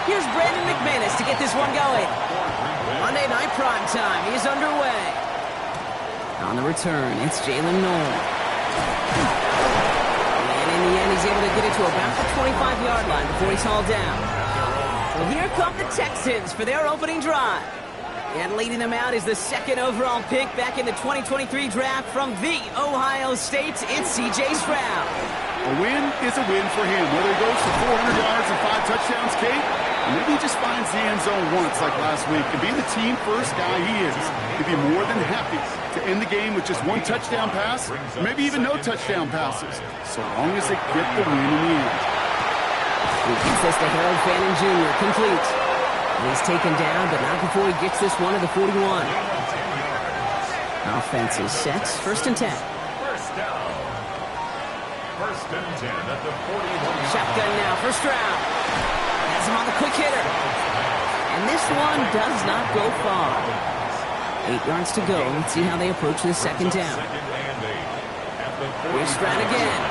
Here's Brandon McManus to get this one going. Monday Night Prime Time is underway. On the return, it's Jalen Noel. And in the end, he's able to get it to about the 25-yard line before he's hauled down. Well, here come the Texans for their opening drive. And leading them out is the second overall pick back in the 2023 draft from the Ohio State. It's C.J. Stroud. A win is a win for him. Whether he goes for 400 yards and 5 touchdowns, Kate, or maybe he just finds the end zone once like last week. And being the team-first guy he is, he'd be more than happy to end the game with just 1 touchdown pass, or maybe even no touchdown passes, so long as they get the win in the end. He gets this to Harold Fannin Jr. complete. And he's taken down, but not before he gets this one to the 41. Offense is set. First and 10. First down. First and 10 at the 41. Shotgun now for Stroud. Has him on the quick hitter. And this one does not go far. 8 yards to go. Let's see how they approach this second down. Here's Stroud again.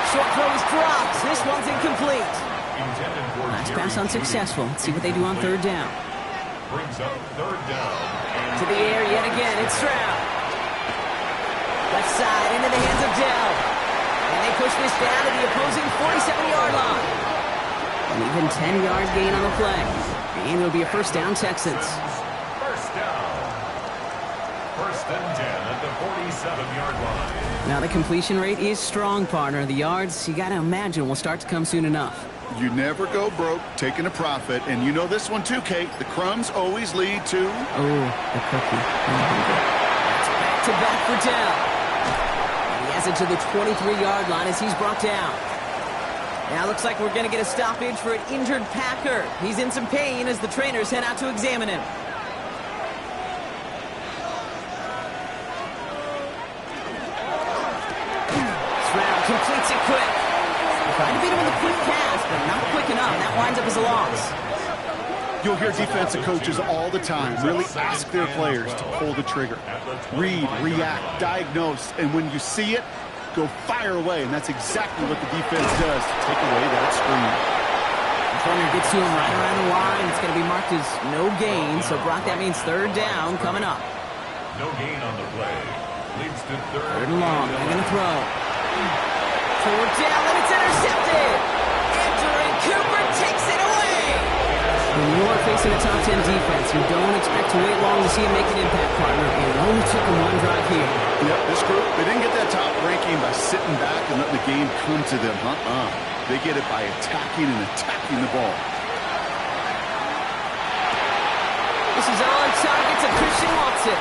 Short throw is dropped. This one's incomplete. Nice pass unsuccessful. Let's see what they do on third down. Brings up third down. To the air yet again. It's Stroud. Left side into the hands of Dell. And they push this down to the opposing 47-yard line. An even 10-yard gain on the play. And it'll be a first down, Texans. First down. First and 10 at the 47-yard line. Now the completion rate is strong, partner. The yards, you got to imagine, will start to come soon enough. You never go broke taking a profit, and you know this one too, Kate. The crumbs always lead to... Oh, the cookie. That's back-to-back for Dell. He has it to the 23-yard line as he's brought down. Now looks like we're going to get a stoppage for an injured Packer. He's in some pain as the trainers head out to examine him. Stroud completes it quick. Trying to beat him with a quick pass, but not quick enough. That winds up as a loss. You'll hear defensive coaches all the time really ask their players to pull the trigger. Read, react, diagnose, and when you see it, go fire away. And that's exactly what the defense does to take away that screen. The corner gets to him right around the line. It's going to be marked as no gain. So, Brock, that means third down coming up. No gain on the play. Leads to third and long. They're going to throw. Forward down, and it's intercepted. Andrew Cooper takes it away. When you are facing a top 10 defense, you don't expect to wait long to see him make an impact, partner. It only took him 1 drive here. Yep, this group, they didn't get that top ranking by sitting back and letting the game come to them. They get it by attacking the ball. This is on target to Christian Watson.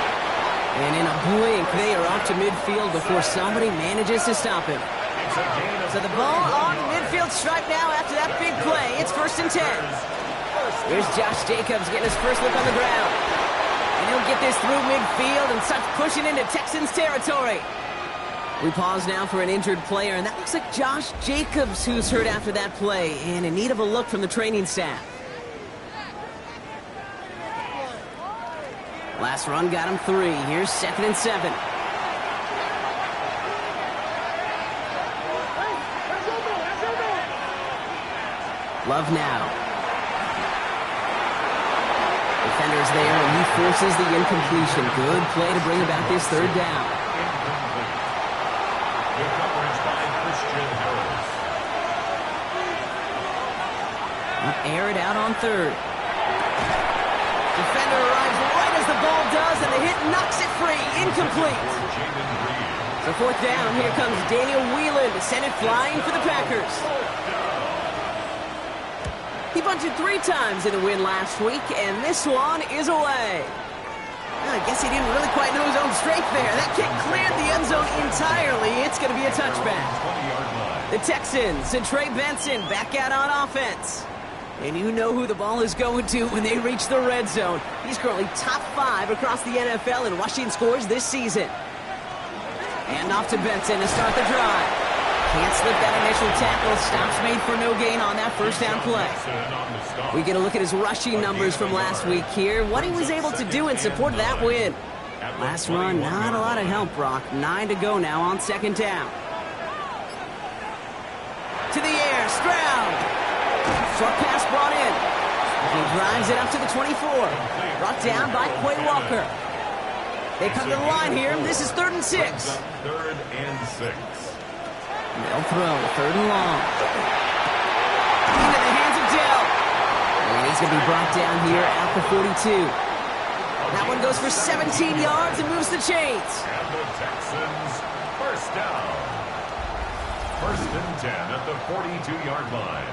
And in a blink, they are off to midfield before somebody manages to stop him. So the ball on the midfield stripe now after that big play. It's first and 10. Here's Josh Jacobs getting his first look on the ground. And he'll get this through midfield and starts pushing into Texans territory. We pause now for an injured player, and that looks like Josh Jacobs who's hurt after that play and in need of a look from the training staff. Last run got him 3. Here's second and 7. Love now. Defenders there, and he forces the incompletion. Good play to bring about this third down. Good coverage by Christian Harris. Air it out on third. Defender arrives right as the ball does, and the hit knocks it free. Incomplete. So fourth down, here comes Daniel Whelan to send it flying for the Packers. He bunted 3 times in the win last week, and this one is away. Well, I guess he didn't really quite know his own strength there. That kick cleared the end zone entirely. It's going to be a touchback. The Texans and Trey Benson back out on offense. And you know who the ball is going to when they reach the red zone. He's currently top 5 across the NFL in rushing scores this season. And off to Benson to start the drive. Can't slip that initial tackle. Stops made for no gain on that first down play. We get a look at his rushing numbers from last week here. What he was able to do in support of that win. Last run, not a lot of help, Brock. 9 to go now on second down. To the air, Stroud. Short pass brought in. He drives it up to the 24. Brought down by Quay Walker. They come to the line here. This is 3rd and 6. 3rd and 6. They'll throw 3rd and long. Into the hands of Dell. And he's going to be brought down here at the 42. That one goes for 17 yards and moves the chains. And the Texans, first down. 1st and 10 at the 42-yard line.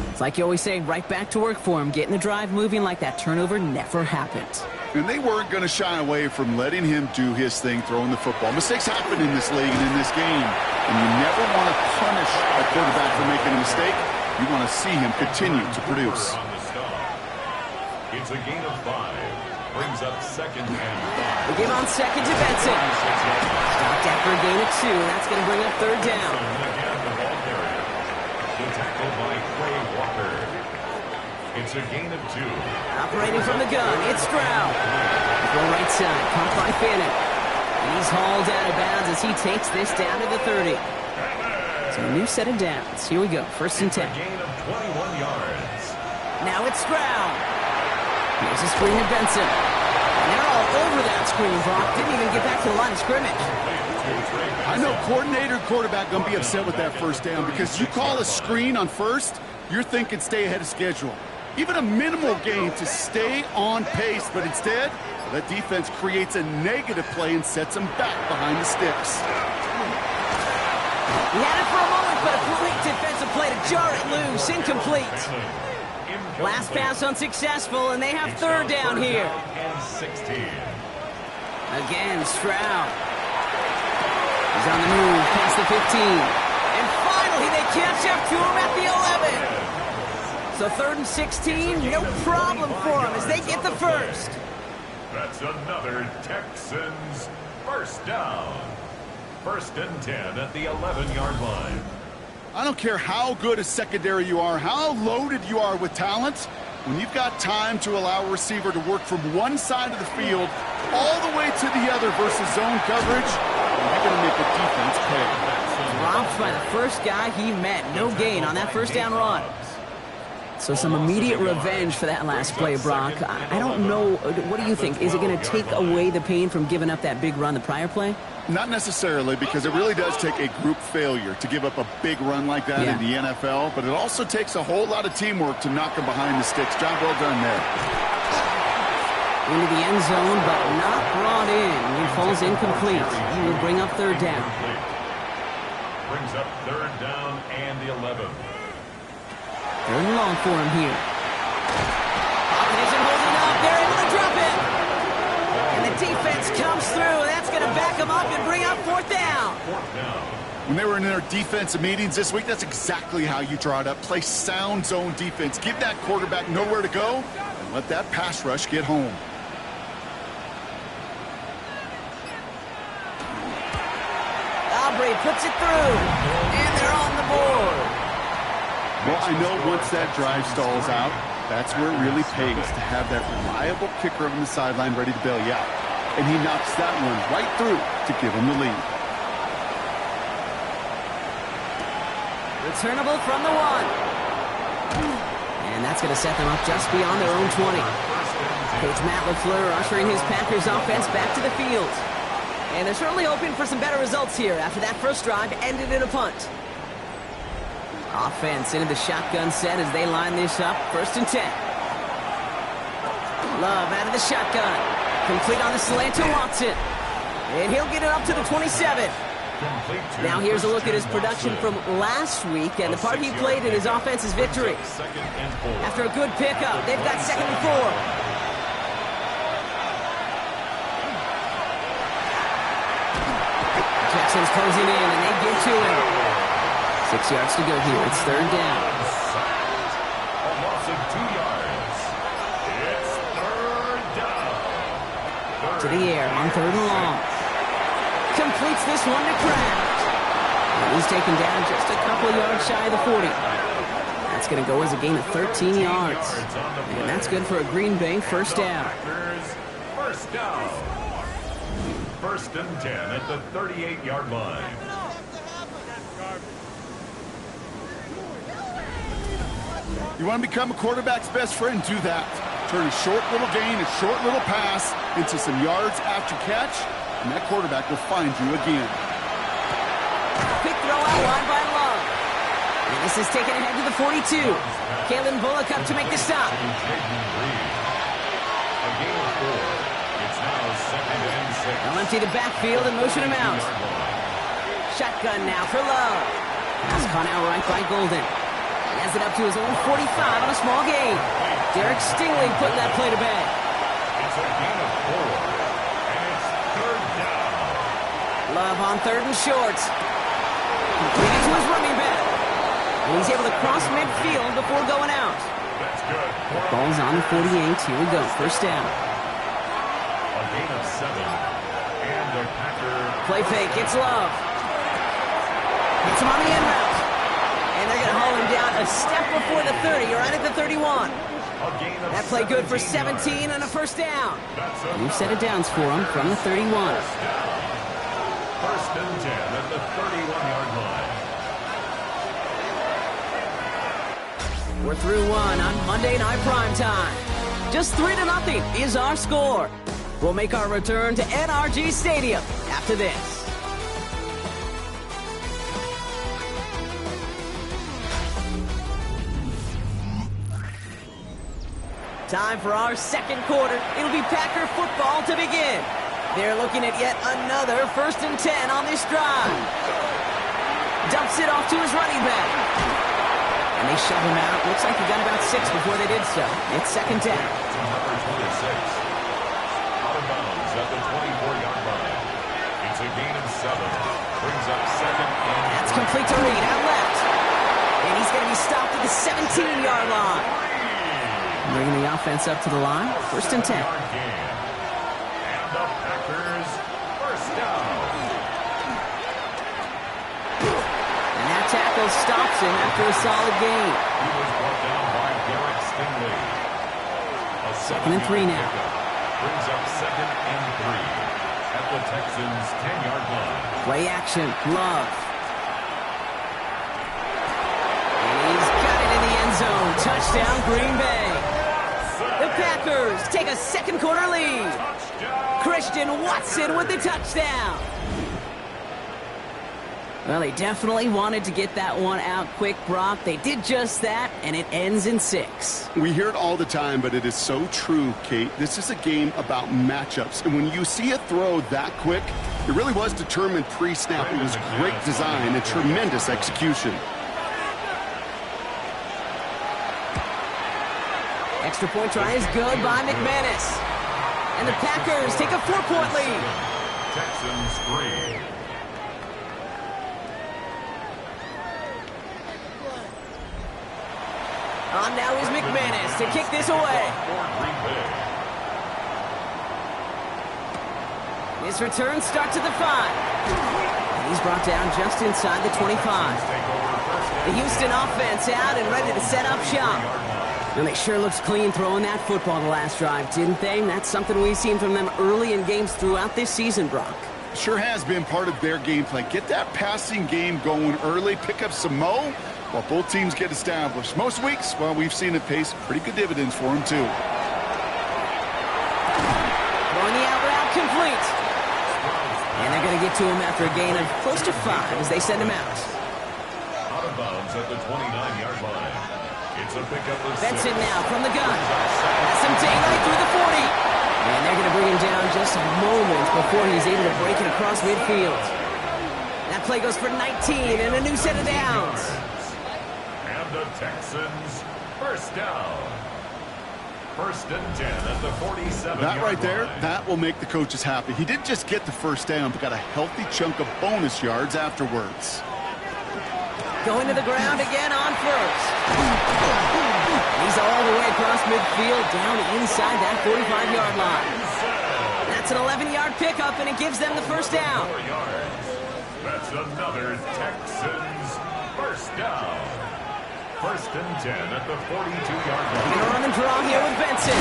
It's like you always say, right back to work for him, getting the drive moving like that turnover never happened. And they weren't going to shy away from letting him do his thing, throwing the football. Mistakes happen in this league and in this game. And you never want to punish a quarterback for making a mistake. You want to see him continue to produce. It's a gain of 5. Brings up 2nd and 5. We give on 2nd to Benson. Stopped after a gain of 2. That's going to bring up 3rd down. Again, the ball carrier. The tackle by Quay Walker. It's a gain of 2. Operating from the gun, it's Stroud. Go right side, pumped by Fannin. He's hauled out of bounds as he takes this down to the 30. So a new set of downs. Here we go, 1st and 10. A gain of 21 yards. Now it's Stroud. Here's a screen to Benson. And they're all over that screen, Brock. Didn't even get back to the line of scrimmage. I know coordinator and quarterback going to be upset with that 1st down because you call a screen on 1st, you're thinking stay ahead of schedule. Even a minimal gain to stay on pace, but instead, that defense creates a negative play and sets them back behind the sticks. He had it for a moment, but a great defensive play to jar it loose. Incomplete. Last pass unsuccessful, and they have 3rd down here. And 16. Again, Stroud. He's on the move past the 15. And finally, they catch up to him at the 11. So 3rd and 16, no problem for them as they get the 1st. That's another Texans first down. 1st and 10 at the 11-yard line. I don't care how good a secondary you are, how loaded you are with talent, when you've got time to allow a receiver to work from one side of the field all the way to the other versus zone coverage, you're going to make the defense pay. Dropped by the first guy he met. No gain on that 1st down run. So some immediate revenge for that last play, Brock. I don't know. What do you think? Is it going to take away the pain from giving up that big run the prior play? Not necessarily, because it really does take a group failure to give up a big run like that in the NFL, but it also takes a whole lot of teamwork to knock him behind the sticks. Job well done there. Into the end zone, but not brought in. He falls incomplete. He will bring up 3rd down. Brings up 3rd down and the 11. 3rd and long for him here. Opposition holding up. They're able to drop it. And the defense comes through. That's going to back them up and bring up 4th down. When they were in their defensive meetings this week, that's exactly how you draw it up. Play sound zone defense. Give that quarterback nowhere to go and let that pass rush get home. Aubrey puts it through. And they're on the board. Well, I know once that drive stalls out, that's where it really pays to have that reliable kicker on the sideline ready to bail you out. And he knocks that one right through to give him the lead. Returnable from the 1. And that's going to set them up just beyond their own 20. Coach Matt LaFleur ushering his Packers offense back to the field. And they're certainly hoping for some better results here after that first drive ended in a punt. Offense into the shotgun set as they line this up. 1st and 10. Love out of the shotgun. Complete on the slant to Watson. And he'll get it up to the 27. Now here's a look at his production from last week and the part he played in his offense's victory. After a good pickup, they've got 2nd and 4. Jackson's closing in and they get to him. 6 yards to go here. It's 3rd down. A loss of 2 yards. It's 3rd down. To the air on 3rd and long. Completes this one to Kraft. He's taken down just a couple of yards shy of the 40. That's going to go as a gain of 13 yards. And that's good for a Green Bay 1st down. First down. 1st and 10 at the 38-yard line. You want to become a quarterback's best friend, do that. Turn a short little gain, a short little pass into some yards after catch, and that quarterback will find you again. Quick throw out wide by Love. And this is taken ahead to the 42. Kalen Bullock up to make the stop. A gain of 4. It's now 2nd and 6. They'll empty the backfield and motion him out. Shotgun now for Love. Pass caught out right by Golden. He has it up to his own 45 on a small gain. Derek Stingley putting that play to bed. It's a gain of 4. And it's 3rd down. Love on 3rd and short. Completed to his running back. And he's able to cross midfield before going out. That's good. Ball's on the 48. Here we go. 1st down. A gain of 7. And the Packer. Play fake. It's Love. Hits him on the end route. And they're going to haul him down a step before the 30. Right at the 31. That play good for 17 and a 1st down. New set of downs for him from the 31. 1st and 10 at the 31-yard line. We're through one on Monday Night Primetime. Just 3-0 is our score. We'll make our return to NRG Stadium after this. Time for our 2nd quarter. It'll be Packer football to begin. They're looking at yet another 1st and 10 on this drive. Dumps it off to his running back. And they shove him out. Looks like he got about 6 before they did so. It's 2nd down. Number 26. Out of bounds at the 24-yard line. It's a gain of 7. Brings up 2nd and... That's complete to Reed out left. And he's going to be stopped at the 17-yard line. Bringing the offense up to the line. 1st and 10. And the Packers 1st down. And that tackle stops him after a solid gain. He was brought down by Derek Stingley. A 2nd and 3 now. Brings up 2nd and 3 at the Texans 10-yard line. Play action. Love. And he's got it in the end zone. Touchdown, Green Bay. The Packers take a 2nd quarter lead. Touchdown. Christian Watson with the touchdown. Well, they definitely wanted to get that one out quick, Brock. They did just that, and it ends in 6. We hear it all the time, but it is so true, Kate. This is a game about matchups. And when you see a throw that quick, it really was determined pre-snap. It was great design and tremendous execution. Extra point try is good by McManus. And the Packers take a 4-point lead. Texans 3. On now is McManus to kick this away. His return starts at the 5. And he's brought down just inside the 25. The Houston offense out and ready to set up shop. And they sure looks clean throwing that football the last drive, didn't they? That's something we've seen from them early in games throughout this season, Brock. Sure has been part of their game plan. Get that passing game going early, pick up some mo, while both teams get established. Most weeks, well, we've seen it pay pretty good dividends for them, too. Throwing the out route complete. And they're going to get to him after a gain of close to 5 as they send him out. Out of bounds at the 29-yard line. It's a pickup of 6. Benson now from the gun. That's him daylight through the 40. And they're going to bring him down just a moment before he's able to break it across midfield. That play goes for 19 and a new set of downs. And the Texans 1st down. 1st and 10 at the 47. That right there, that will make the coaches happy. He didn't just get the 1st down, but got a healthy chunk of bonus yards afterwards. Going to the ground again on 1st. He's all the way across midfield, down inside that 45-yard line. That's an 11-yard pickup, and it gives them the 1st down. 4 yards. That's another Texans 1st down. 1st and 10 at the 42-yard line. They're on the draw here with Benson.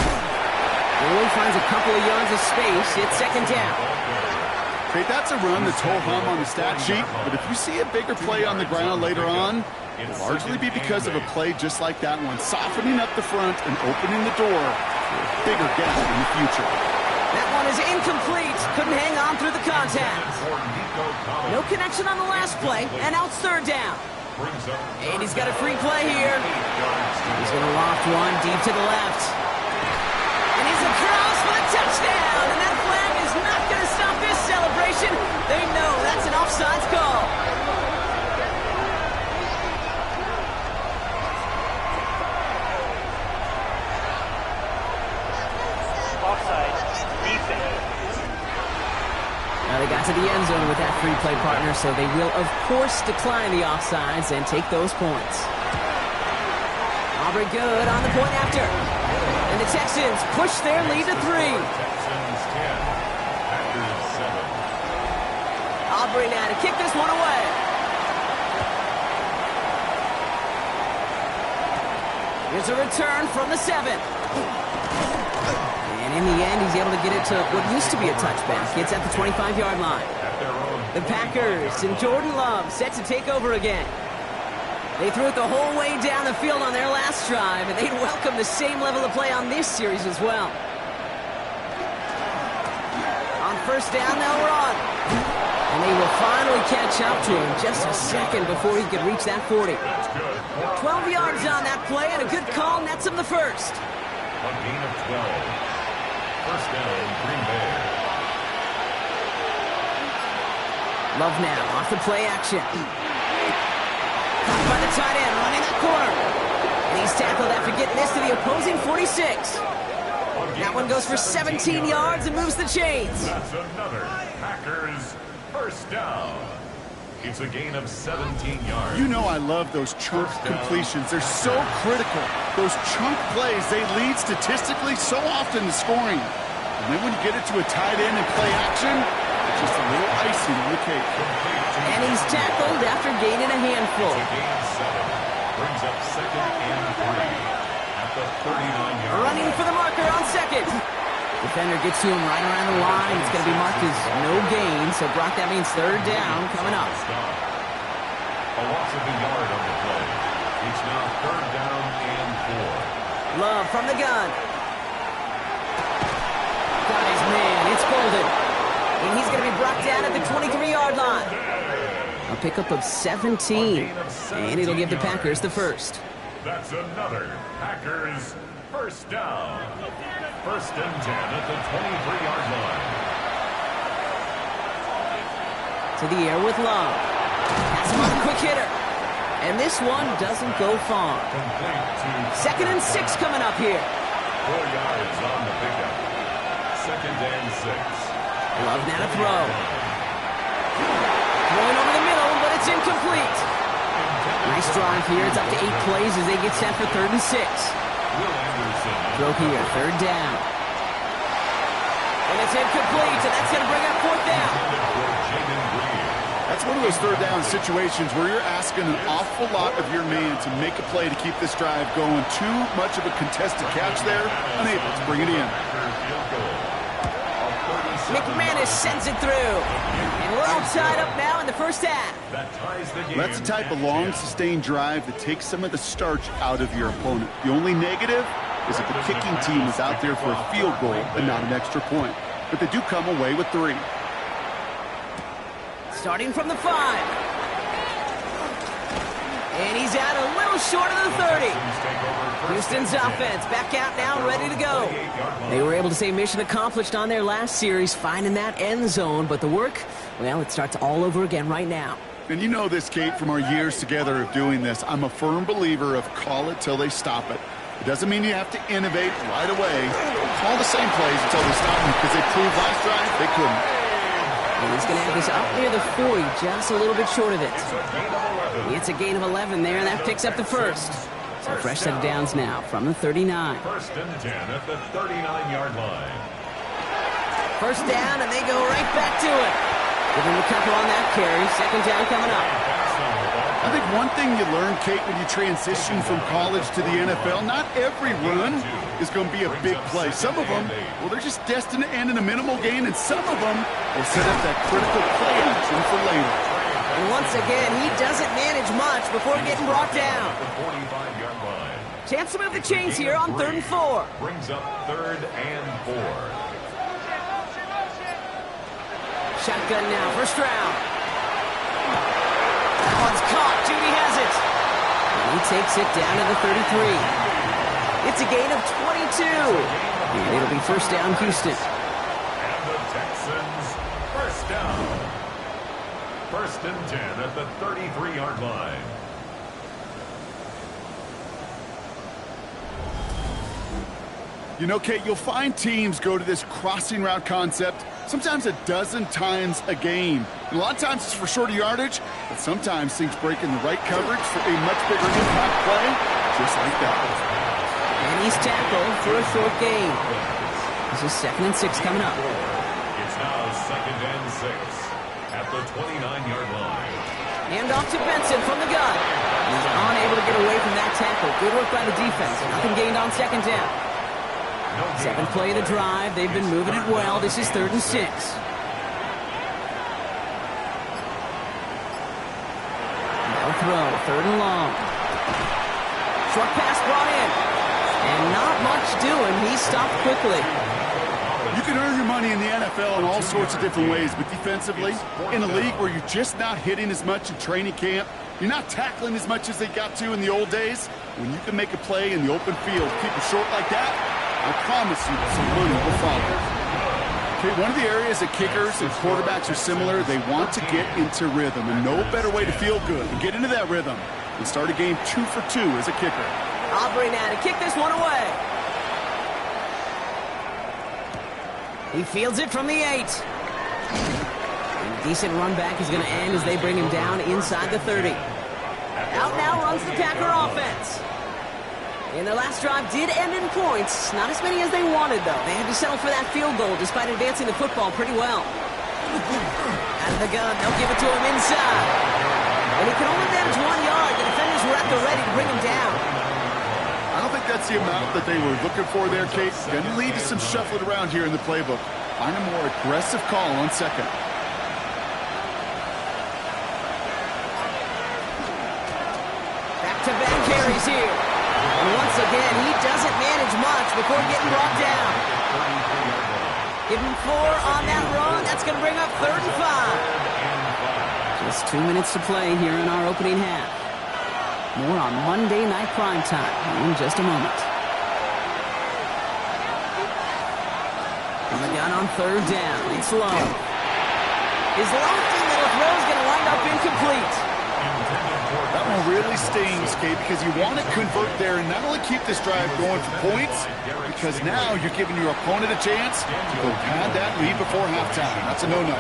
Only finds a couple of yards of space. It's 2nd down. Okay, that's a run that's ho-hum on the stat sheet, but if you see a bigger play on the ground later on, it'll largely be because of a play just like that one, softening up the front and opening the door for a bigger gap in the future. That one is incomplete. Couldn't hang on through the contact. No connection on the last play, and now it's third down. And he's got a free play here. He's going to loft one deep to the left. And he's across for the touchdown. And that flag is not going to stop this celebration. They know that's an offsides call. Offside. Defense. Now they got to the end zone with that free play partner, so they will, of course, decline the offsides and take those points. Aubrey good on the point after. And the Texans push their lead to 3. Texans 10, Packers 7. Aubrey now to kick this one away. Here's a return from the 7. And in the end, he's able to get it to what used to be a touchback. It's at the 25-yard line. The Packers and Jordan Love set to take over again. They threw it the whole way down the field on their last drive, and they'd welcome the same level of play on this series as well. On first down, they'll run. And they will finally catch up to him just a second before he could reach that 40. 12 yards on that play, and a good call nets him the first. A gain of 12. First down, Green Bay. Love now off the play action. Caught by the tight end, running that corner. And he's tackled after getting this to the opposing 46. That one goes for 17 yards and moves the chains. That's another Packers first down. It's a gain of 17 yards. You know I love those chunk completions. They're so critical. Those chunk plays, they lead statistically so often to scoring. And then when you get it to a tight end in play action, it's just a little icing on the cake. And he's tackled after gaining a handful. It's a gain of 7. Brings up second and 3 at the 39-yard Running line. for the marker on second. Defender gets to him right around the line. It's going to be marked as no gain. So, Brock, that means third down coming up. A loss of a yard on the play. It's now third down and 4. Love from the gun. Got his man. It's Bolden. And he's going to be brought down at the 23-yard line. A pickup of 17. And it'll give the Packers the first. That's another Packers first down. First and 10 at the 23-yard line. To the air with Love. That's him on a quick hitter. And this one doesn't go far. Complete to Second and 6 coming up here. 4 yards on the pickup. Second and 6. Love now to throw. Throwing over the middle, but it's incomplete. Nice drive here. It's up to 8 plays as they get set for third and 6. Will Anderson. Throw here, third down. And it's incomplete, and that's going to bring up fourth down. That's one of those third down situations where you're asking an awful lot of your man to make a play to keep this drive going. Too much of a contested catch there, unable to bring it in. McManus sends it through. And we're all tied up now in the first half. That's the type of long, sustained drive that takes some of the starch out of your opponent. The only negative is if the kicking team is out there for a field goal and not an extra point. But they do come away with 3. Starting from the 5. And he's out a little short of the 30. Houston's offense back out now and ready to go. They were able to say mission accomplished on their last series, finding that end zone. But the work, well, it starts all over again right now. And you know this, Kate, from our years together of doing this. I'm a firm believer of call it till they stop it. It doesn't mean you have to innovate right away. Call the same plays until they stop them, because they proved last drive they couldn't. And he's going to have this up near the 40, just a little bit short of it. It's a gain of 11 there, and that picks up the first. So fresh set of downs now from the 39. First and 10 at the 39-yard line. First down, and they go right back to it. Give him a couple on that carry. Second down coming up. I think one thing you learn, Kate, when you transition from college to the NFL, not every run is going to be a big play. Some of them, well, they're just destined to end in a minimal gain, and some of them will set up that critical play action for later. And once again, he doesn't manage much before getting brought down. Chance to move the chains here on 3rd and 4. Brings up 3rd and 4. Shotgun now, first round. That one's caught. Judy has it. And he takes it down to the 33. It's a gain of 22. And it'll be first down, Houston. And the Texans, first down. 1st and 10 at the 33-yard line. You know, Kate, you'll find teams go to this crossing route concept sometimes a dozen times a game. And a lot of times it's for shorter yardage, but sometimes things break in the right coverage for a much bigger impact play, just like that. And he's tackled for a short gain. This is 2nd and 6 coming up. It's now 2nd and 6 at the 29-yard line. Hand off to Benson from the gun. He's unable to get away from that tackle. Good work by the defense. Nothing gained on 2nd down. 7th play of the drive. They've been moving it well. This is 3rd and 6. No throw. 3rd and long. Short pass brought in. And not much doing. He stopped quickly. You can earn your money in the NFL in all sorts of different ways, but defensively, in a league where you're just not hitting as much in training camp, you're not tackling as much as they got to in the old days, when you can make a play in the open field, keep it short like that, I promise you some money will follow. Okay, one of the areas that kickers and quarterbacks are similar, they want to get into rhythm, and no better way to feel good and get into that rhythm than start a game 2 for 2 as a kicker. Aubrey now to kick this one away. He fields it from the 8. And decent run back is going to end as they bring him down inside the 30. Out now runs the Packer offense. And their last drive did end in points. Not as many as they wanted, though. They had to settle for that field goal despite advancing the football pretty well. Out of the gun, they'll give it to him inside. And he can only manage 1 yard. The defenders were at the ready to bring him down. I don't think that's the amount that they were looking for there, Kate. Going to lead to some shuffling around here in the playbook. Find a more aggressive call on 2nd. Back-to-back carries here. And once again, he doesn't manage much before getting brought down. Give him 4 on that run. That's going to bring up 3rd and 5. Just 2 minutes to play here in our opening half. More on Monday Night Primetime in just a moment. From the gun on 3rd down. It's low. His lofty little throw is going to wind up incomplete. That one really stings, Kate, because you want to convert there and not only keep this drive going for points, because now you're giving your opponent a chance to go pad that lead before halftime. That's a no-no.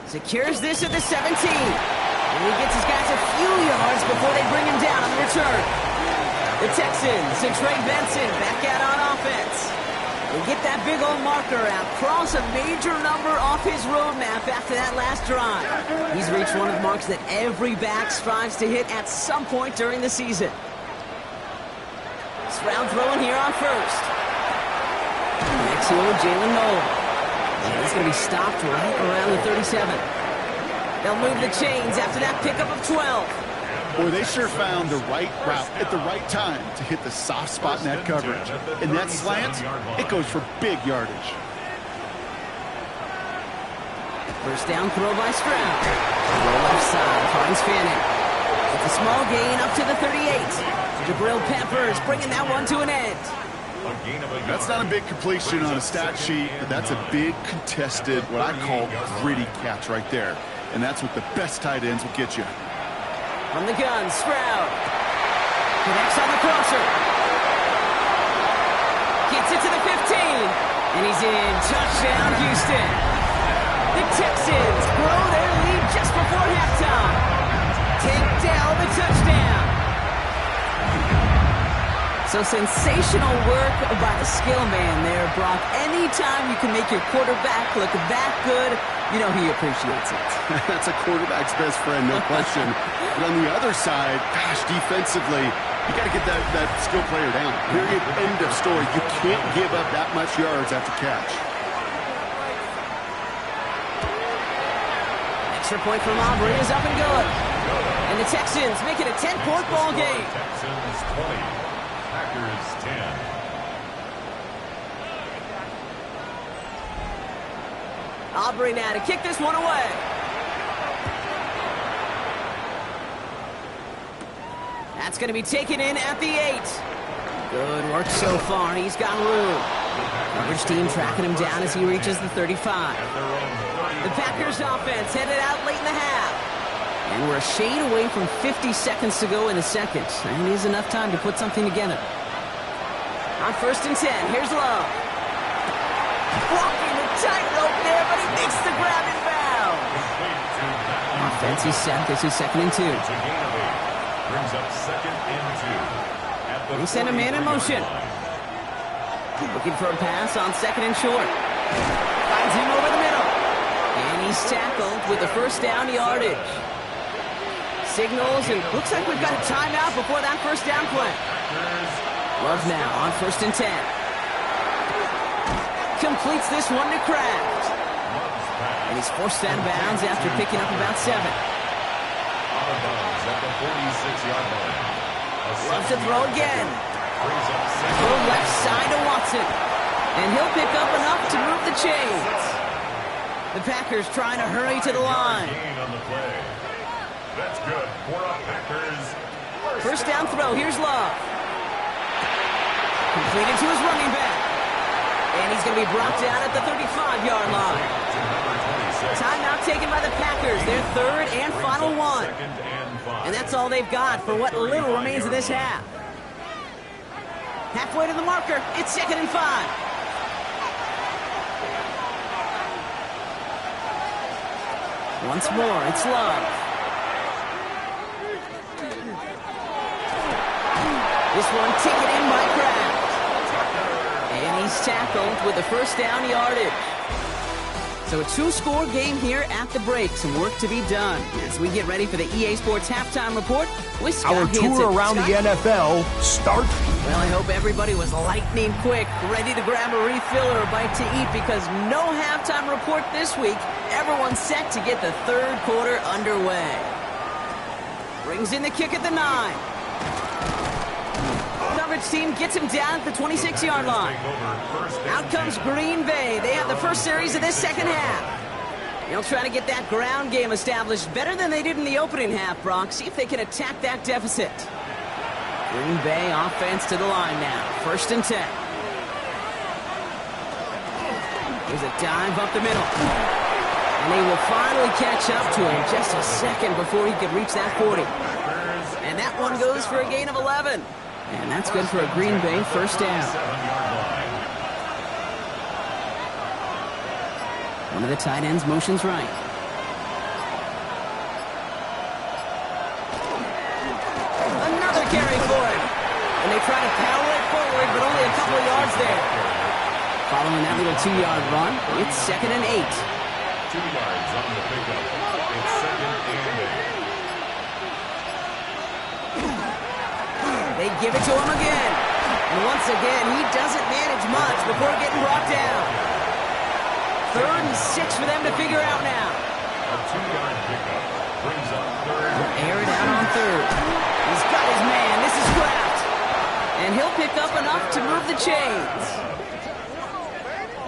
Secures this at the 17. And he gets his guys a few yards before they bring him down on the return. The Texans and Trey Benson back out on offense. They get that big old marker out, cross a major number off his roadmap after that last drive. He's reached one of the marks that every back strives to hit at some point during the season. Stroud throwing here on 1st. Next here with Jalen Nolan. And he's going to be stopped right around the 37. They'll move the chains after that pickup of 12. Boy, they sure found the right route at the right time to hit the soft spot in that coverage. And that slant, it goes for big yardage. First down throw by Stroud. Roll left side, finds Fanning. It's a small gain up to the 38. Jabril Peppers bringing that one to an end. That's not a big completion on a stat sheet, but that's a big contested, what I call gritty catch right there. And that's what the best tight ends will get you. From the gun, Stroud. Connects on the crosser. Gets it to the 15. And he's in. Touchdown, Houston. The Texans grow their lead just before halftime. Take down the touchdown. So So sensational work by the skill man there, Brock. Anytime you can make your quarterback look that good, you know he appreciates it. That's a quarterback's best friend, no question. But on the other side, gosh, defensively, you got to get that skill player down. Period, end of story. You can't give up that much yards after catch. Extra point from Aubrey is up and good. And the Texans make it a 10-point ball game. Texans 20, Packers 10. Aubrey now to kick this one away. That's going to be taken in at the 8. Good work so far. He's got room. Coverage team tracking him down as he reaches the 35. The Packers offense headed out late in the half. And we're a shade away from 50 seconds to go in the second. And it is enough time to put something together. On 1st and 10, here's Love. Walking the tightrope there, but he makes the grab and foul. Offense is set. This is 2nd and 2. Brings up 2nd and 2. They send a man in motion. Looking for a pass on 2nd and short. Finds him over the middle. And he's tackled with the first down yardage. Signals, and looks like we've got a timeout before that first down play. Love now on 1st and 10. Completes this one to Kraft. And he's forced out of bounds after picking up about 7. Out of bounds at the 46-yard line. Loves to throw again. Go left side to Watson. And he'll pick up enough to move the chains. The Packers trying to hurry to the line. That's good for our Packers. First down throw. Here's Love. Completed to his running back. And he's going to be brought down at the 35-yard line. Timeout taken by the Packers. Their 3rd and final one. And that's all they've got for what little remains of this half. Halfway to the marker. It's 2nd and 5. Once more, it's Love. This one taken in by Kraft. And he's tackled with the first down yardage. So a 2-score game here at the break. Some work to be done as we get ready for the EA Sports Halftime Report with Scott Our Hansen. tour around Scott? the NFL starts. Well, I hope everybody was lightning quick, ready to grab a refill or a bite to eat because no halftime report this week. Everyone's set to get the 3rd quarter underway. Brings in the kick at the 9. Coverage team gets him down at the 26-yard line. Out comes Green Bay. They have the first series of this second half. They'll try to get that ground game established better than they did in the opening half, Brock. See if they can attack that deficit. Green Bay offense to the line now. 1st and 10. There's a dive up the middle. And they will finally catch up to him just a second before he could reach that 40. And that one goes for a gain of 11. And that's good for a Green Bay first down. One of the tight ends motions right. Another carry for him. And they try to power it forward, but only a couple of yards there. Following that little 2-yard run, it's 2nd and 8. 2 yards on the pickup. It's 2nd and 8. They give it to him again. And once again, he doesn't manage much before getting brought down. 3rd and 6 for them to figure out now. A 2-yard pickup brings up 3rd. Air it out on 3rd. He's got his man. This is Kraft. And he'll pick up enough to move the chains.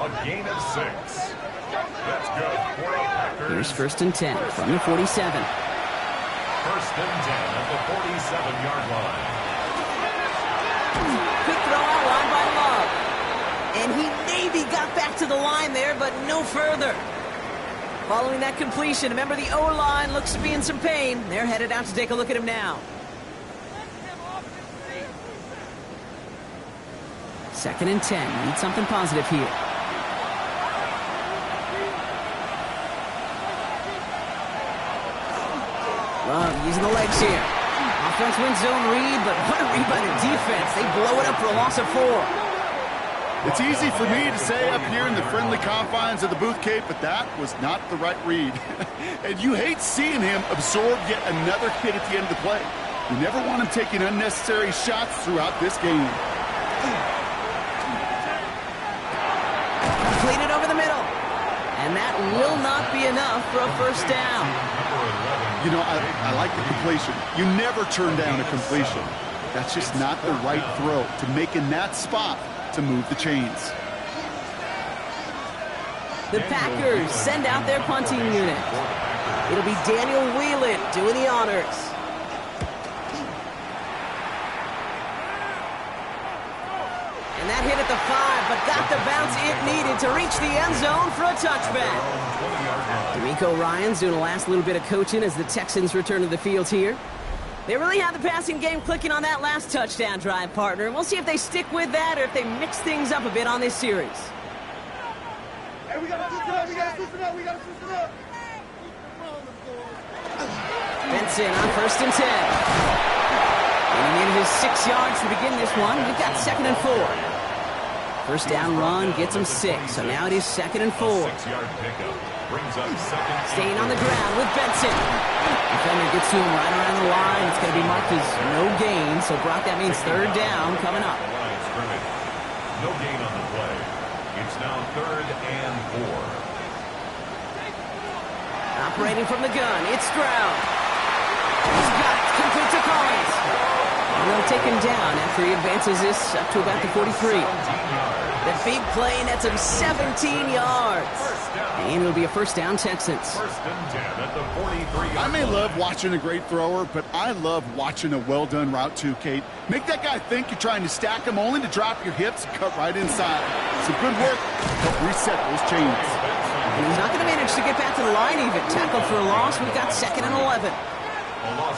A gain of 6. That's good for our Packers. Here's 1st and 10 from the 47. 1st and 10 at the 47-yard line. Quick throw out line by Love. And he maybe got back to the line there, but no further. Following that completion, remember the O-line looks to be in some pain. They're headed out to take a look at him now. 2nd and 10. Need something positive here. Love using the legs here. Offense wins zone read, but what a read by the defense. They blow it up for a loss of 4. It's easy for me to say up here in the friendly confines of the booth, Kate, but that was not the right read. And you hate seeing him absorb yet another hit at the end of the play. You never want him taking unnecessary shots throughout this game. Completed over the middle. And that will not be enough for a first down. You know, I like the completion. You never turn down a completion. That's just not the right throw to make in that spot to move the chains. The Packers send out their punting unit. It'll be Daniel Whelan doing the honors. And that hit at the 5, but got the bounce it needed to reach the end zone for a touchback. D'Amico Ryans doing the last little bit of coaching as the Texans return to the field here. They really have the passing game clicking on that last touchdown drive, partner. And we'll see if they stick with that or if they mix things up a bit on this series. Hey, we gotta switch it up, we gotta switch it up, we gotta switch it up. Benson on 1st and 10. And he needed his 6 yards to begin this one. We've got 2nd and 4. First down run gets him 6. So now it is 2nd and 4. 6-yard pickup brings up 2nd. Staying on the ground with Benson. Defender gets to him right around the line. It's going to be marked as no gain. So, Brock, that means 3rd down coming up. No gain on the play. It's now 3rd and 4. Operating from the gun, it's Stroud. He's got it. Complete to Collins. And they'll take him down after he advances this up to about the 43. The big play nets him 17 yards. And it'll be a first down, Texans. 1st and 10 at the 43. I may love watching a great thrower, but I love watching a well-done route too, Kate. Make that guy think you're trying to stack him only to drop your hips and cut right inside. Some good work. Help reset those chains. And he's not going to manage to get back to the line even. Tackled for a loss. We've got 2nd and 11.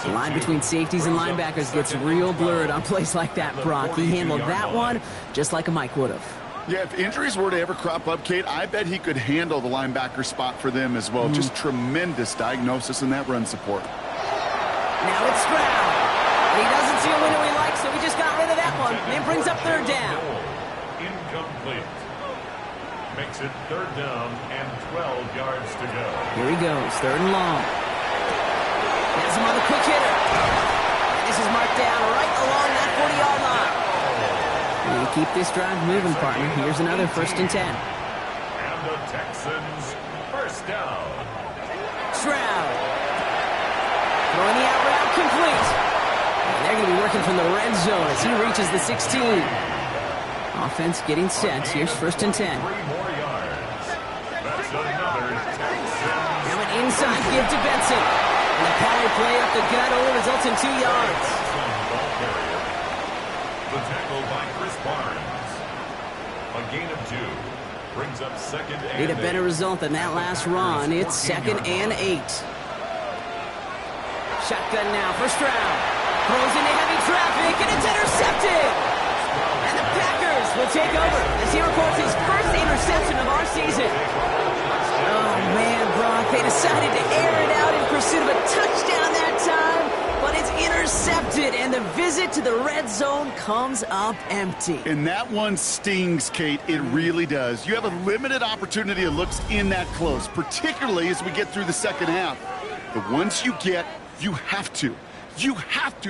The line between safeties and linebackers gets real blurred on plays like that, Brock. He handled that one just like a Mike would have. Yeah, if injuries were to ever crop up, Kate, I bet he could handle the linebacker spot for them as well. Just tremendous diagnosis in that run support. Now it's Stroud. He doesn't see a window he likes, so he just got rid of that one. And brings up 3rd down. Incomplete. Makes it 3rd down and 12 yards to go. Here he goes, 3rd and long. Has him on the quick hitter. And this is marked down right along that 40-yard line. You keep this drive moving, partner. Here's another 1st and 10. And the Texans first down. Stroud. Throwing the out route complete. And they're going to be working from the red zone as he reaches the 16. Offense getting set. Here's 1st and 10. 3 more yards. That's another Texan. Now an inside give to Benson. And the power play up the gut only results in 2 yards. The tackle by Chris Barnes. A gain of 2. Brings up 2nd and 8. Need a better result than that last run. It's 2nd and 8. Shotgun now for Stroud. Throws into heavy traffic, and it's intercepted. And the Packers will take over as he records his first interception of our season. Oh, man, Brock, they decided to air it out in pursuit of a touchdown that time. But it's intercepted, and the visit to the red zone comes up empty. And that one stings, Kate. It really does. You have a limited opportunity that looks in that close, particularly as we get through the 2nd half. The ones you get, you have to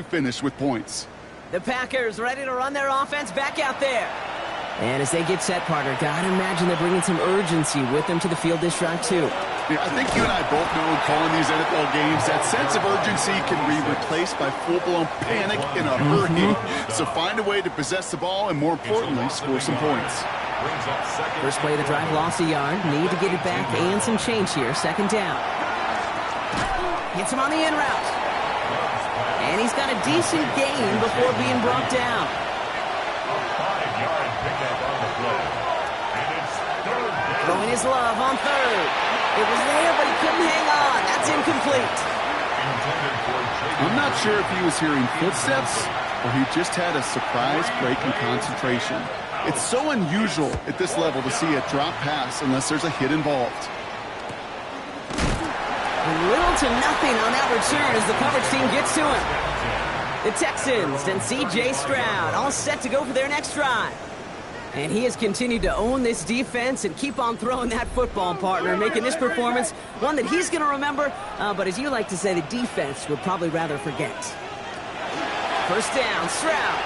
finish with points. The Packers ready to run their offense back out there. And as they get set, partner, gotta imagine they're bringing some urgency with them to the field this drive, too. Yeah, I think you and I both know in calling these NFL games, that sense of urgency can be replaced by full-blown panic in a hurry. So find a way to possess the ball and, more importantly, score some points. First play of the drive, lost a yard. Need to get it back and some change here. 2nd down. Hits him on the in route. And he's got a decent gain before being brought down. A 5-yard pickup on the play. And it's 3rd down. Throwing his love on 3rd. It was there, but he couldn't hang on. That's incomplete. I'm not sure if he was hearing footsteps or he just had a surprise break in concentration. It's so unusual at this level to see a drop pass unless there's a hit involved. Little to nothing on that return as the coverage team gets to him. The Texans and C.J. Stroud all set to go for their next drive. And he has continued to own this defense and keep on throwing that football, partner, making this performance one that he's going to remember, but as you like to say, the defense would probably rather forget. First down, Stroud.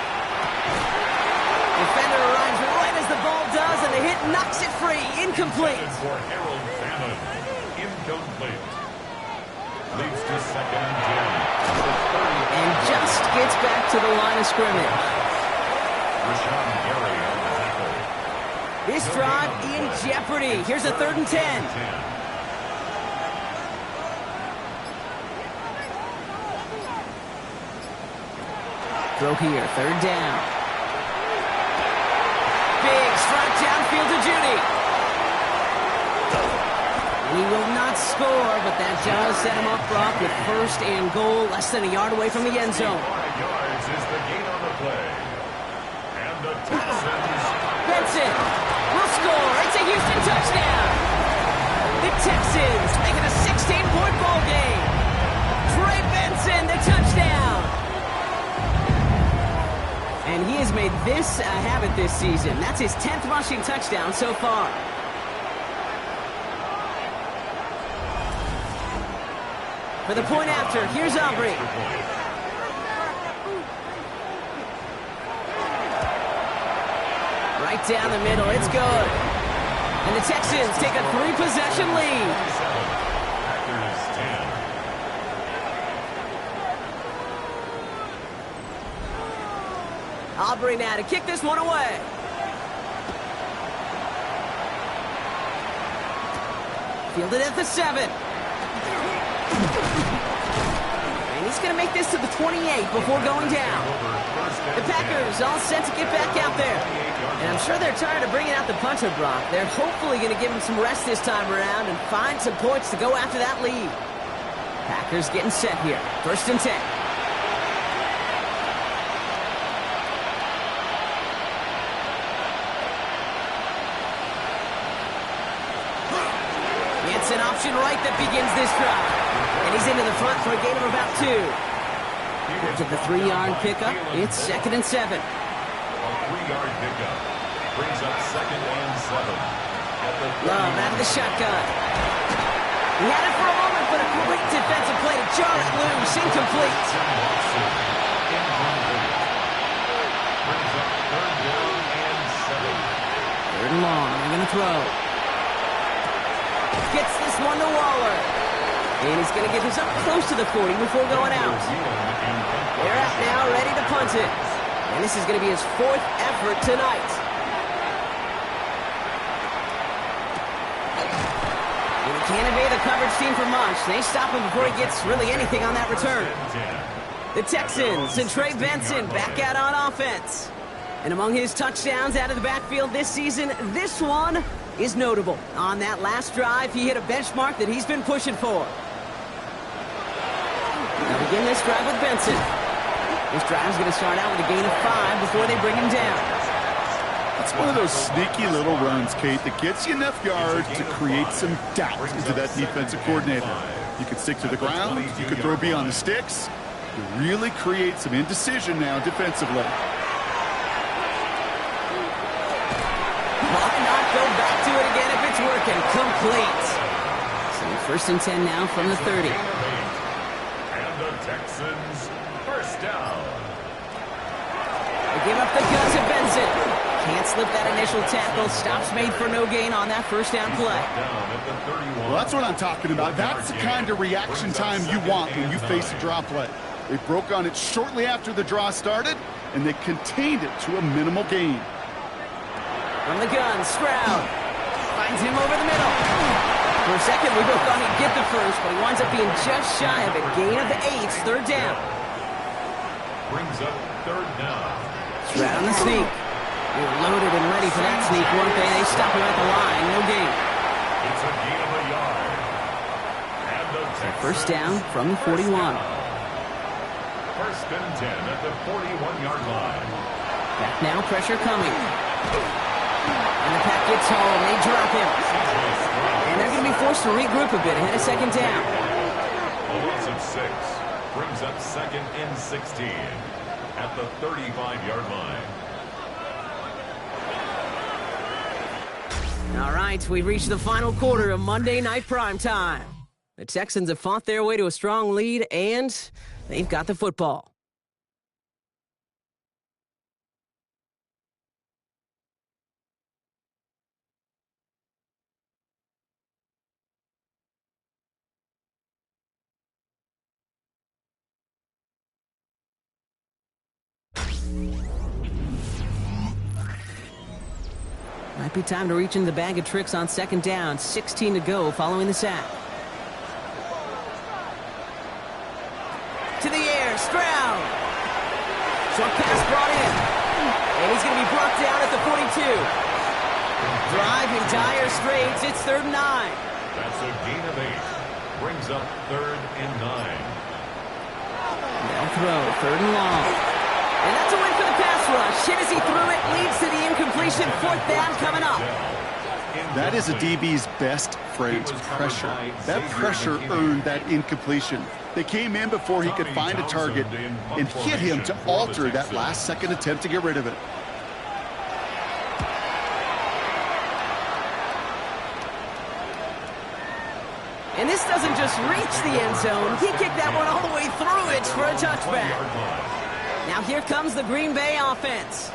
Defender arrives right as the ball does, and the hit knocks it free. Incomplete. For Harold Bannon. Incomplete. Leads to 2nd and 10. And just gets back to the line of scrimmage. Rashawn Gary on the tackle. This drive in jeopardy. Here's a 3rd and 10. Throw here, 3rd down. Big strike downfield to Judy. And he will not score, but that does set him up, Brock, with 1st and goal, less than a yard away from the end zone. 5 yards is the gain on the play. And the Texans. Benson will score. It's a Houston touchdown. The Texans making a 16-point ball game. Trey Benson, the touchdown. And he has made this a habit this season. That's his 10th rushing touchdown so far. For the point after, here's Aubrey. Right down the middle, it's good. And the Texans take a 3-possession lead. Packers 10. Aubrey now to kick this one away. Fielded at the 7. And he's going to make this to the 28 before going down. The Packers all set to get back out there. And I'm sure they're tired of bringing out the punter, Brock. They're hopefully going to give him some rest this time around and find some points to go after that lead. Packers getting set here. 1st and 10. It's an option right that begins this drive. And he's into the front for a gain of about 2. After the 3-yard pickup, it's 2nd and 7. A 3-yard pickup. Brings up 2nd and 7. Love out of the shotgun. He had it for a moment, but a great defensive play to jar it loose. Incomplete. Brings up 3rd down and 7. 3rd and long. They're going to throw. Gets this one to Waller. And he's going to get this up close to the 40 before going out. They're out now, ready to punt it. And this is going to be his 4th effort tonight. And he can't evade the coverage team for much. They stop him before he gets really anything on that return. The Texans and Trey Benson back out on offense. And among his touchdowns out of the backfield this season, this one is notable. On that last drive, he hit a benchmark that he's been pushing for. Now begin this drive with Benson. This drive's going to start out with a gain of 5 before they bring him down. It's one of those sneaky little runs, Kate, that gets you enough yards to create some doubt into that defensive coordinator. You can stick to the ground, you can throw beyond the sticks. You really create some indecision now defensively. Why not go back to it again if it's working? Complete. So 1st and 10 now from the 30. And the Texans, 1st down. They give up the gun to Benson. Can't slip that initial tackle. Stops made for no gain on that 1st down play. Well, that's what I'm talking about. That's the kind of reaction time you want when you face a draw play. They broke on it shortly after the draw started, and they contained it to a minimal gain. From the gun, Stroud finds him over the middle. For a second, we both thought he'd get the 1st, but he winds up being just shy of a gain of the 8th. 3rd down. Brings up 3rd down. Stroud on the sneak. They were loaded and ready for that sneak, weren't they? They stop him at the line. No gain. It's a gain of a yard. And the Texans 1st down from the 41. 1st and 10 at the 41-yard line. Back now, pressure coming. And the pack gets home. They drop him. And they're going to be forced to regroup a bit ahead of 2nd down. A loss of 6. brings up 2nd and 16 at the 35-yard line. All right, we've reached the final quarter of Monday Night Primetime. The Texans have fought their way to a strong lead, and they've got the football. Might be time to reach into the bag of tricks on 2nd down. 16 to go following the sack. To the air, Stroud. Short pass brought in. And he's going to be brought down at the 42. Drive in dire straits. It's 3rd and 9. That's a gain of 8. Brings up 3rd and 9. They'll throw, 3rd and long. And that's a win for the pass rush. Hit as he threw it, leads to the incompletion. 4th down coming up. That is a DB's best friend, pressure. That pressure earned that incompletion. They came in before he could find a target and hit him to alter that last-second attempt to get rid of it. And this doesn't just reach the end zone. He kicked that one all the way through it for a touchback. Now here comes the Green Bay offense.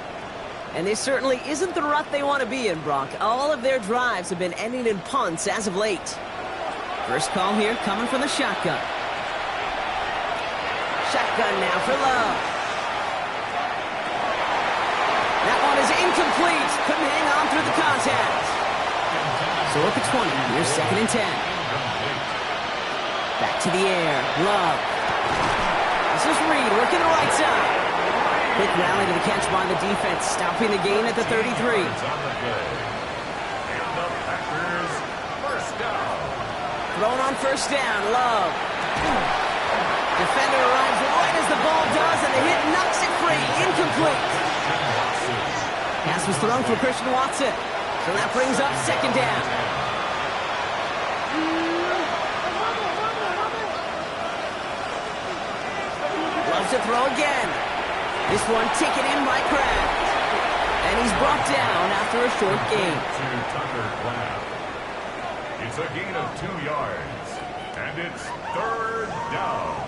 And this certainly isn't the rut they want to be in, Brock. All of their drives have been ending in punts as of late. First call here coming from the shotgun. Shotgun now for Love. That one is incomplete. Couldn't hang on through the contact. So at the 20, here's 2nd and 10. Back to the air. Love. This is Reed working the right side. Quick rally to the catch by the defense, stopping the gain at the 33. And the Packers first down. Thrown on 1st down, Love. Defender arrives right as the ball does, and the hit knocks it free. Incomplete. Pass was thrown for Christian Watson. So that brings up 2nd down. Love to throw again. This one taken in by Kraft. And he's brought down after a short gain. To Tucker Kraft. It's a gain of 2 yards. And it's 3rd down.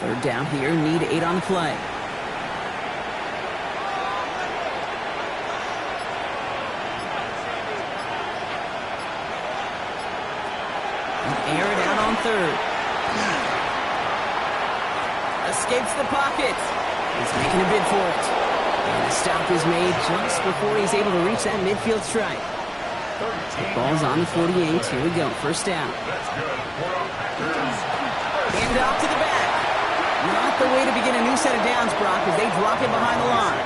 3rd down here, need 8 on the play. And air it out on 3rd. Escapes the pocket. He's making a bid for it. And the stop is made just before he's able to reach that midfield strike. Ball's on the 48. Here we go. 1st down. Hand off to the back. Not the way to begin a new set of downs, Brock, as they drop it behind the line.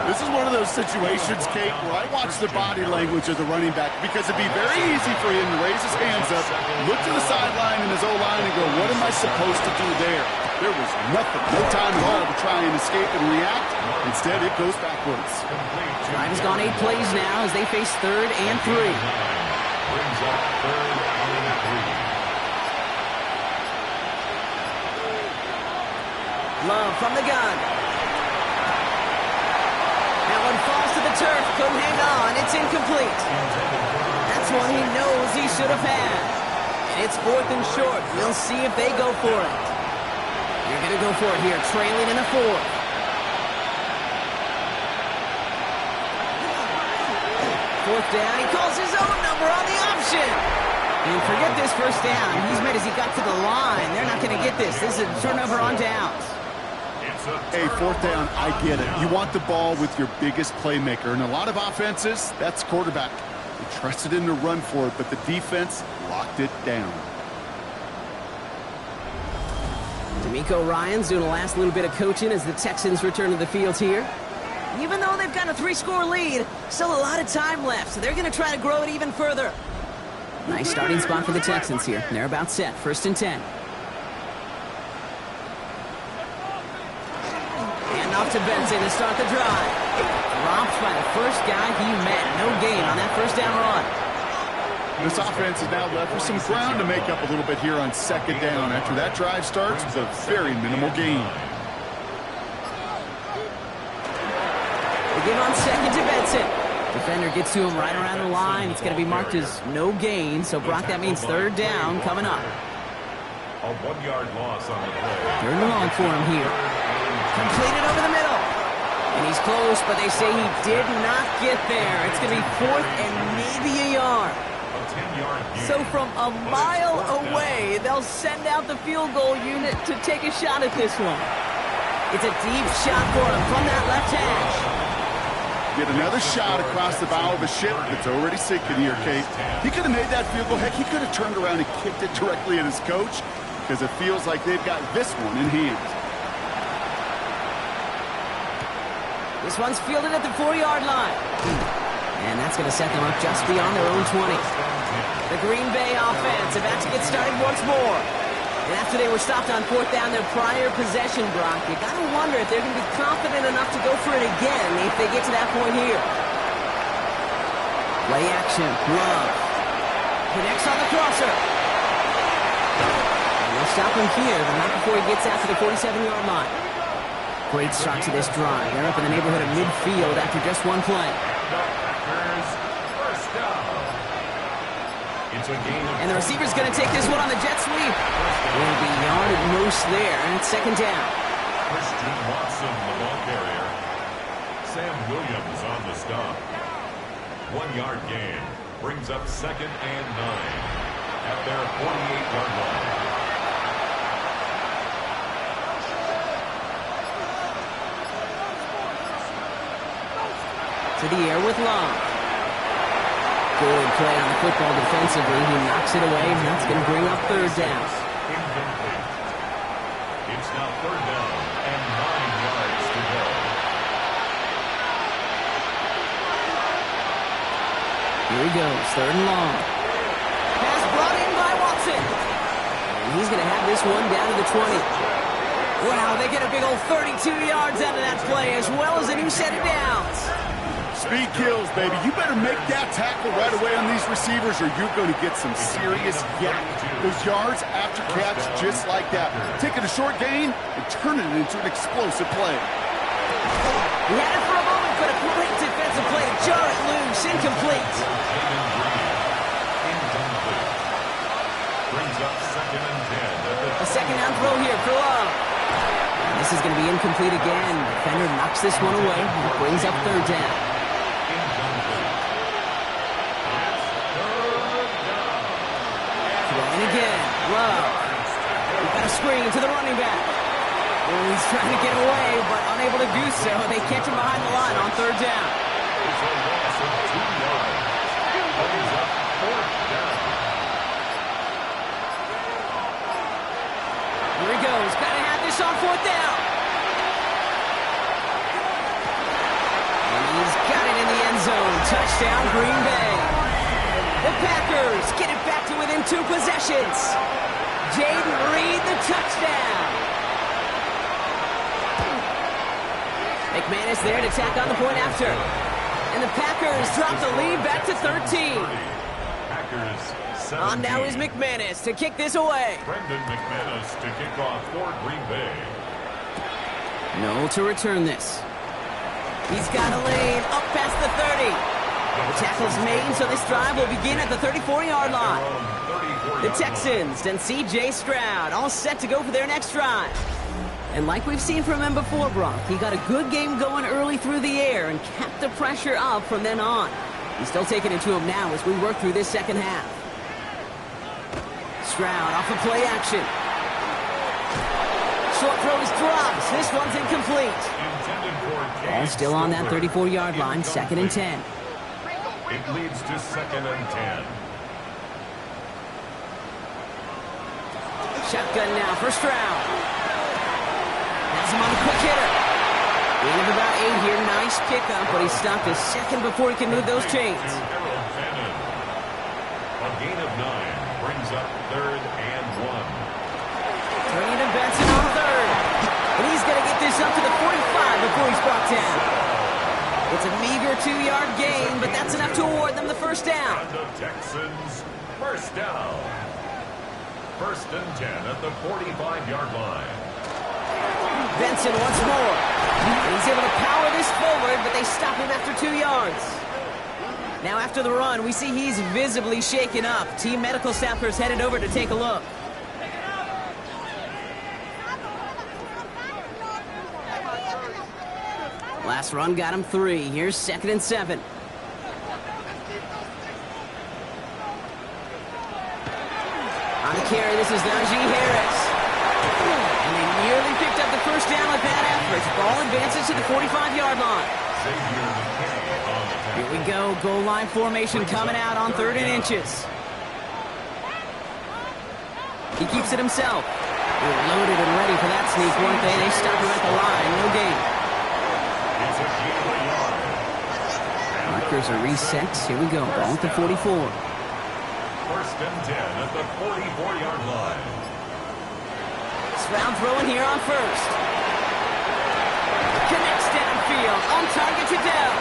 This is one of those situations, Kate, where I watch the body language of the running back because it'd be very easy for him to raise his hands up, look to the sideline in his O-line and go, what am I supposed to do there? There was nothing, no time at all to try and escape and react. Instead, it goes backwards. Drive has gone 8 plays now as they face 3rd and 3. Brings up 3rd and 3. Love from the gun. That one falls to the turf. Couldn't hang on. It's incomplete. That's one he knows he should have had. And it's 4th and short. We'll see if they go for it. You're going to go for it here, trailing in the 4th. 4th down. He calls his own number on the option. And forget this 1st down. He's made as he got to the line. They're not going to get this. This is a turnover on downs. Hey, 4th down, I get it. You want the ball with your biggest playmaker. And a lot of offenses, that's quarterback. They trusted him to run for it, but the defense locked it down. D'Amico Ryans doing the last little bit of coaching as the Texans return to the field here. Even though they've got a 3-score lead, still a lot of time left, so they're going to try to grow it even further. Nice starting spot for the Texans here. They're about set. 1st and 10. Hand off to Benson to start the drive. Dropped by the first guy he met. No gain on that 1st down run. This offense is now left with some ground to make up a little bit here on second down after that drive starts with a very minimal gain. Again on second to Benson. Defender gets to him right around the line. It's going to be marked as no gain. So, Brock, that means third down coming up. A 1-yard loss on the play. Third and long for him here. Completed over the middle. And he's close, but they say he did not get there. It's going to be fourth and maybe a yard. A 10-yard gain. So from a mile away, they'll send out the field goal unit to take a shot at this one. It's a deep shot for him from that left hash. Get another shot across the bow of a ship that's already sinking here, Kate. He could have made that field goal. Heck, he could have turned around and kicked it directly at his coach because it feels like they've got this one in hand. This one's fielded at the 4-yard line. And that's going to set them up just beyond their own 20. The Green Bay offense about to get started once more. And after they were stopped on fourth down their prior possession, Brock, you got to wonder if they're going to be confident enough to go for it again if they get to that point here. Play action. Love. Connects on the crosser. And they'll stop him here, but not before he gets out to the 47-yard line. Great start to this drive. They're up in the neighborhood of midfield after just one play. And the receiver's going to take this one on the jet sweep. Will be yard at most there, and it's second down. Christian Watson, the ball carrier. Sam Williams on the stop. 1-yard gain brings up second and 9 at their 48-yard line. To the air with Long. Good play on the football defensively. He knocks it away, and that's going to bring up third down. Incomplete. It's now third down and 9 yards to go. Here he goes, third and long. Pass brought in by Watson. And he's going to have this one down to the 20. Wow, they get a big old 32 yards out of that play, as well as a new set of downs. Speed kills, baby. You better make that tackle right away on these receivers or you're going to get some serious yak. Those yards after catch just like that. Taking a short gain and turning it into an explosive play. He had it for a moment, but a great defensive play to jar it loose. Incomplete. Incomplete. Brings up second and 10. A second down throw here for Love. This is going to be incomplete again. Defender knocks this one away. And brings up third down. And again, Love. We've got a screen to the running back. Oh, he's trying to get away, but unable to do so. They catch him behind the line on third down. It's a loss of 2 yards. Brings up fourth down. Here he goes. Got to have this on fourth down. And he's got it in the end zone. Touchdown, Green Bay. The Packers get it back to within 2 possessions. Jaden Reed, the touchdown. McManus there to tack on the point after. And the Packers drop the lead back to 13. Packers 17. On now is McManus to kick this away. Brendan McManus to kick off for Green Bay. No to return this. He's got a lane up past the 30. The tackle's made, so this drive will begin at the 34-yard line. The Texans and C.J. Stroud all set to go for their next drive. And like we've seen from him before, Brock, he got a good game going early through the air and kept the pressure up from then on. He's still taking it to him now as we work through this second half. Stroud off of play action. Short throw is dropped. This one's incomplete. Ball still on that 34-yard line, second and 10. It leads to second and 10. Shotgun now for Stroud. Has him on a quick hitter. Gain of about 8 here. Nice pickup, but he stopped a second before he can move those chains. A gain of 9 brings up third and 1. Turning to Benson on third. And he's going to get this up to the 45 before he's brought down. It's a meager 2-yard gain, but that's enough to award them the first down. And the Texans, first down. 1st and 10 at the 45-yard line. Benson once more. He's able to power this forward, but they stop him after 2 yards. Now after the run, we see he's visibly shaken up. Team medical staffers headed over to take a look. Last run got him 3. Here's 2nd and 7. On the carry, this is Najee Harris. And they nearly picked up the first down with that effort. Ball advances to the 45-yard line. Here we go. Goal line formation coming out on 3rd and inches. He keeps it himself. They were loaded and ready for that sneak, weren't they? They stopped him at the line. No gain. Markers are reset. Here we go. Ball at the 44. 1st and 10 at the 44-yard line. Stroud throwing here on 1st. Connects downfield. On target to down.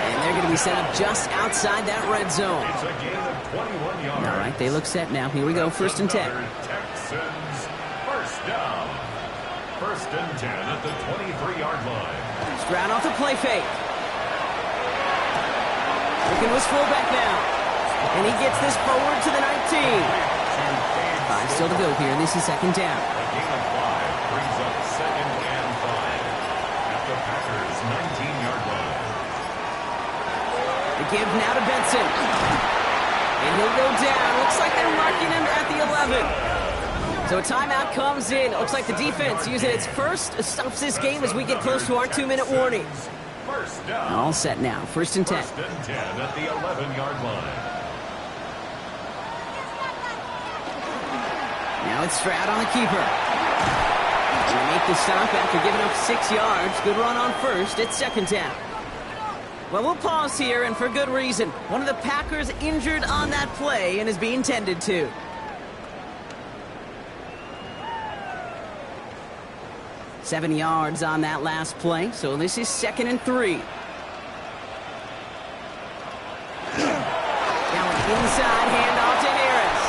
And they're going to be set up just outside that red zone. It's a gain of 21 yards. All right, they look set now. Here we go. 1st and 10. Texans, first down. 1st and 10 at the 23-yard line. Stroud off the play fake. Looking to his fullback now. And he gets this forward to the 19. And 5 still to go here. This is 2nd down. A gain of 5 brings up 2nd and 5 at the Packers' 19-yard line. The give now to Benson. And he'll go down. Looks like they're marking him at the 11. So a timeout comes in. It looks like the defense using its first stops this game as we get close to our 2-minute warning. First down. All set now. 1st and 10. 1st and 10 at the 11-yard line. Now it's Stroud on the keeper. They make the stop after giving up 6 yards. Good run on 1st. It's 2nd down. Well, we'll pause here, and for good reason. One of the Packers injured on that play and is being tended to. Seven yards on that last play, so this is 2nd and 3. Now an inside handoff to Harris.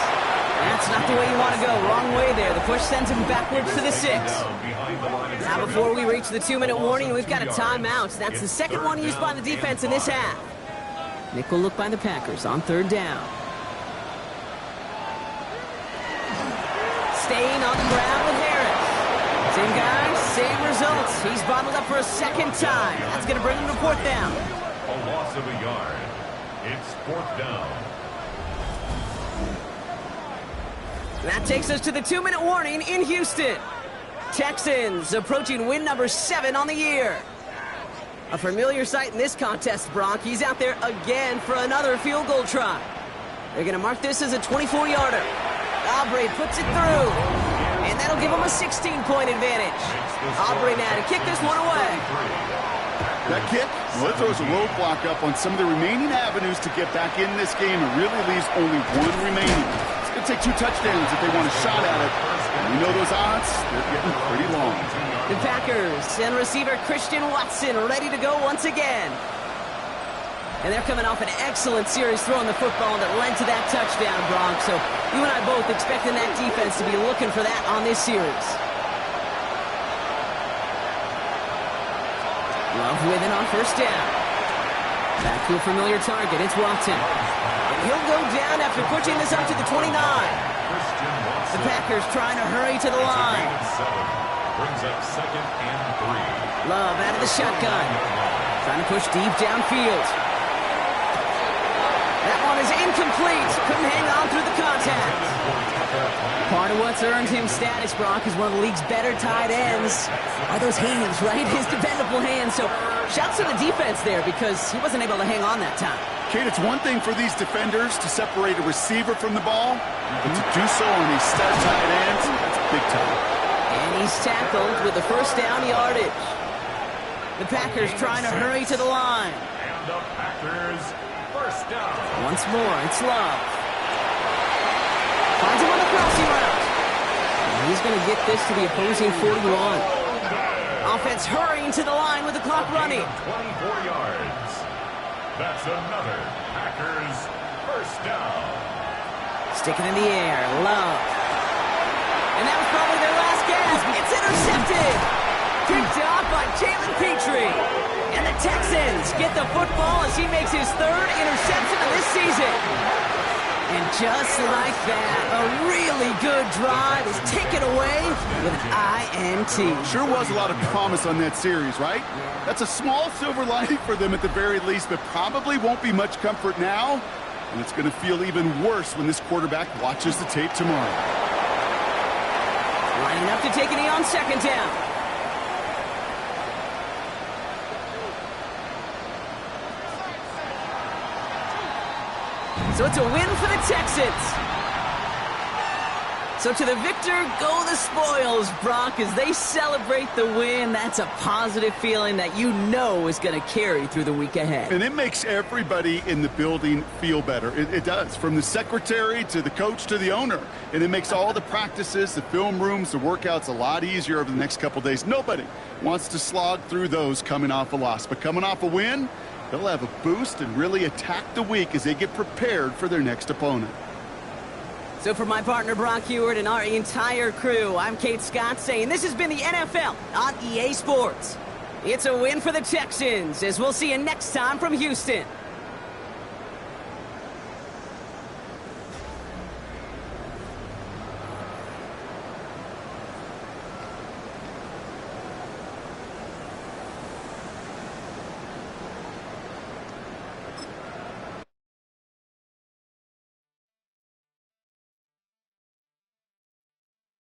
That's not the way you want to go. Wrong way there. The push sends him backwards to the 6. Now before we reach the 2-minute warning, we've got a timeout. That's the second one used by the defense in this half. Nickel look by the Packers on 3rd down. Staying on the ground with Harris. Same guys, same results. He's bottled up for a 2nd time. That's going to bring him to 4th down. A loss of a yard. It's 4th down. That takes us to the 2-minute warning in Houston. Texans approaching win number 7 on the year. A familiar sight in this contest, Brock. He's out there again for another field goal try. They're going to mark this as a 24-yarder. Aubrey puts it through. And that'll give him a 16-point advantage. Aubrey now to kick this one away. That kick, well, it throws a roadblock up on some of the remaining avenues to get back in this game. It really leaves only 1 remaining. It's going to take 2 touchdowns if they want a shot at it. And we know those odds, they're getting pretty long. The Packers and receiver Christian Watson ready to go once again. And they're coming off an excellent series throwing the football that led to that touchdown, Brock. So you and I both expecting that defense to be looking for that on this series. Love with it on 1st down. Back to a familiar target. It's Watson. And he'll go down after pushing this up to the 29. The Packers trying to hurry to the line. Brings up 2nd and 3. Love out of the shotgun. Trying to push deep downfield. That one is incomplete. Couldn't hang on through the contact. Part of what's earned him status, Brock, is one of the league's better tight ends. Are those hands, right? His dependable hands. So shouts to the defense there because he wasn't able to hang on that time. Kate, it's one thing for these defenders to separate a receiver from the ball, but to do so on a stud tight end, that's big time. And he's tackled with the 1st down yardage. The Packers trying to hurry to the line. And the Packers, 1st down. Once more, it's Love. Finds him on the crossing route. And he's going to get this to the opposing 41. offense hurrying to the line with the clock running. 24 yards. That's another Packers first down. Sticking in the air, Love. And that was probably their last gasp. It's intercepted. Picked off by Jalen Petrie. And the Texans get the football as he makes his third interception of this season. And just like that, a really good drive is taken away with an INT. Sure was a lot of promise on that series, right? That's a small silver lining for them at the very least, but probably won't be much comfort now. And it's going to feel even worse when this quarterback watches the tape tomorrow. Lining up to take a knee on second down. So it's a win for the Texans. So to the victor go the spoils, Brock, as they celebrate the win. That's a positive feeling that you know is going to carry through the week ahead. And it makes everybody in the building feel better. It does, from the secretary to the coach to the owner. And it makes all the practices, the film rooms, the workouts a lot easier over the next couple days. Nobody wants to slog through those coming off a loss. But coming off a win, they'll have a boost and really attack the week as they get prepared for their next opponent. So for my partner Brock Heward and our entire crew, I'm Kate Scott saying this has been the NFL on EA Sports. It's a win for the Texans, as we'll see you next time from Houston.